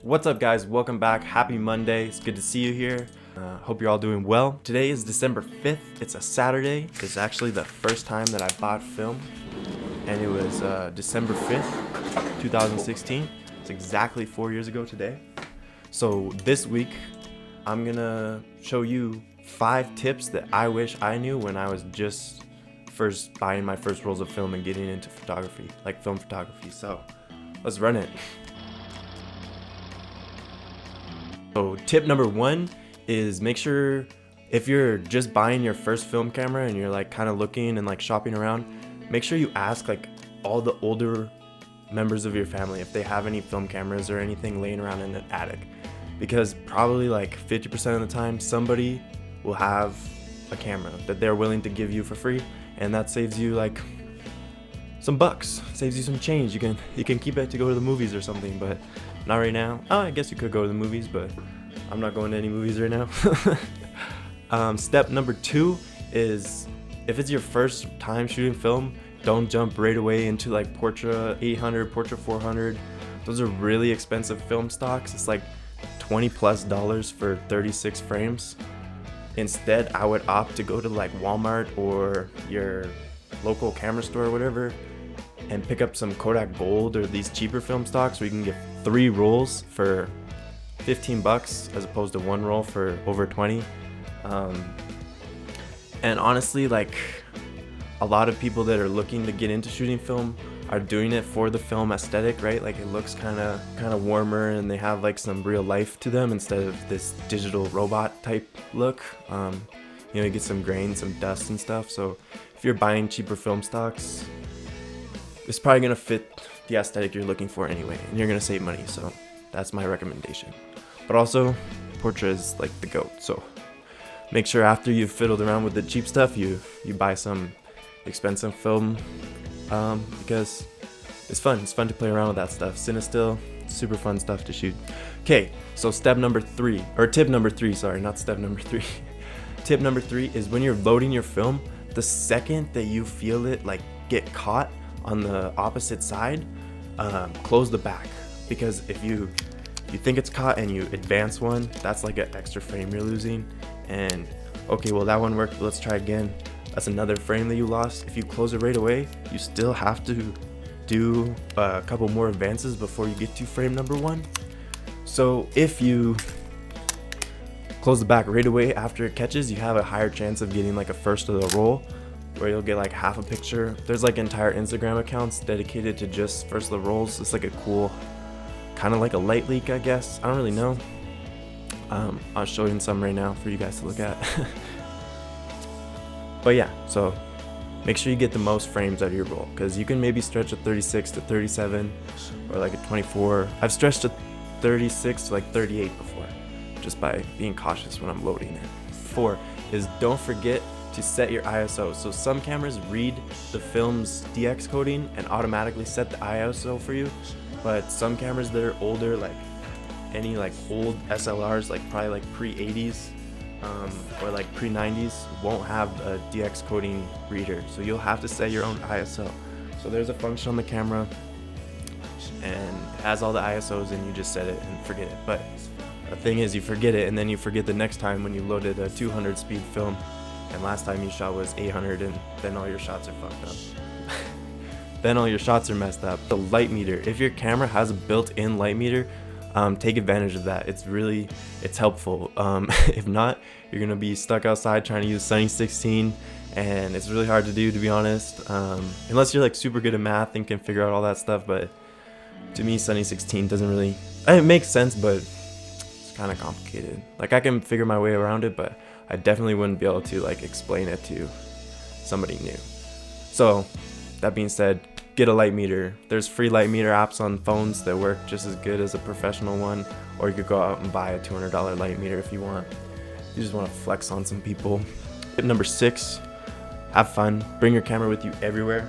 What's up guys, welcome back. Happy Monday. It's good to see you here. Hope you're all doing well. Today is December 5th. It's a Saturday. It's actually the first time that I bought film, and it was December 5th, 2016. It's exactly 4 years ago today. So this week, I'm gonna show you 5 tips that I wish I knew when I was just first buying my first rolls of film and getting into photography, like film photography. So let's run it. So tip number 1 is make sure, if you're just buying your first film camera and you're like kind of looking and like shopping around, make sure you ask like all the older members of your family if they have any film cameras or anything laying around in the attic, because probably like 50% of the time somebody will have a camera that they're willing to give you for free, and that saves you like some bucks, saves you some change. You can keep it to go to the movies or something, but not right now. Oh, I guess you could go to the movies, but I'm not going to any movies right now. Step number 2 is, if it's your first time shooting film, don't jump right away into like Portra 800, Portra 400. Those are really expensive film stocks. It's like $20+ for 36 frames. Instead, I would opt to go to like Walmart or your local camera store or whatever and pick up some Kodak Gold or these cheaper film stocks where you can get 3 rolls for $15 as opposed to 1 roll for over 20. And honestly, like, a lot of people that are looking to get into shooting film are doing it for the film aesthetic, right? Like, it looks kind of warmer and they have like some real life to them instead of this digital robot type look. You get some grain, some dust and stuff. So if you're buying cheaper film stocks, it's probably gonna fit the aesthetic you're looking for anyway, and you're gonna save money. So that's my recommendation. But also, Portra is like the GOAT. So make sure after you've fiddled around with the cheap stuff, you buy some expensive film, because it's fun. It's fun to play around with that stuff. Cinestill, super fun stuff to shoot. Okay, so tip number 3, sorry, not step number 3. Tip number 3 is when you're loading your film, the second that you feel it like get caught on the opposite side, close the back, because if you think it's caught and you advance one, that's like an extra frame you're losing. And okay, well that one worked, let's try again. That's another frame that you lost. If you close it right away, you still have to do a couple more advances before you get to frame number 1. So if you close the back right away after it catches, you have a higher chance of getting like a first of the roll, where you'll get like half a picture. There's like entire Instagram accounts dedicated to just first of the rolls. It's like a cool, kind of like a light leak, I guess. I don't really know. I'll show you some right now for you guys to look at. But yeah, so make sure you get the most frames out of your roll, because you can maybe stretch a 36 to 37 or like a 24. I've stretched a 36 to like 38 before, just by being cautious when I'm loading it. 4 is, don't forget to set your ISO. So some cameras read the film's DX coding and automatically set the ISO for you, but some cameras that are older, like any like old SLRs, like probably like pre-80s or like pre-90s, won't have a DX coding reader, so you'll have to set your own ISO. So there's a function on the camera and it has all the ISOs, and you just set it and forget it. But the thing is, you forget it and then you forget the next time when you loaded a 200 speed film, and last time you shot was 800, and then all your shots are fucked up. Then all your shots are messed up. The light meter, if your camera has a built-in light meter, take advantage of that. It's helpful. If not, you're gonna be stuck outside trying to use Sunny 16, and it's really hard to do, to be honest, unless you're like super good at math and can figure out all that stuff. But to me, Sunny 16 doesn't really, it makes sense, but it's kind of complicated. Like, I can figure my way around it, but I definitely wouldn't be able to like explain it to somebody new. So that being said, get a light meter. There's free light meter apps on phones that work just as good as a professional one, or you could go out and buy a $200 light meter if you want. You just want to flex on some people. Tip number 6, have fun. Bring your camera with you everywhere.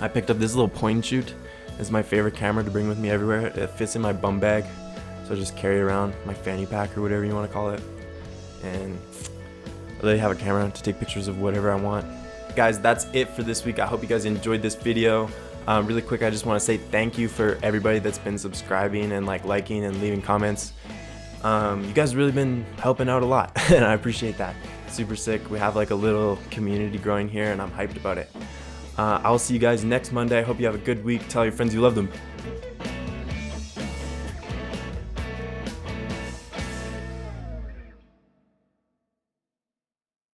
I picked up this little point and shoot. It's my favorite camera to bring with me everywhere. It fits in my bum bag, so I just carry it around, my fanny pack or whatever you want to call it. And I really have a camera to take pictures of whatever I want. Guys, that's it for this week. I hope you guys enjoyed this video. Really quick, I just want to say thank you for everybody that's been subscribing and like liking and leaving comments. You guys really been helping out a lot, and I appreciate that. Super sick. We have like a little community growing here, and I'm hyped about it. I'll see you guys next Monday. I hope you have a good week. Tell your friends you love them.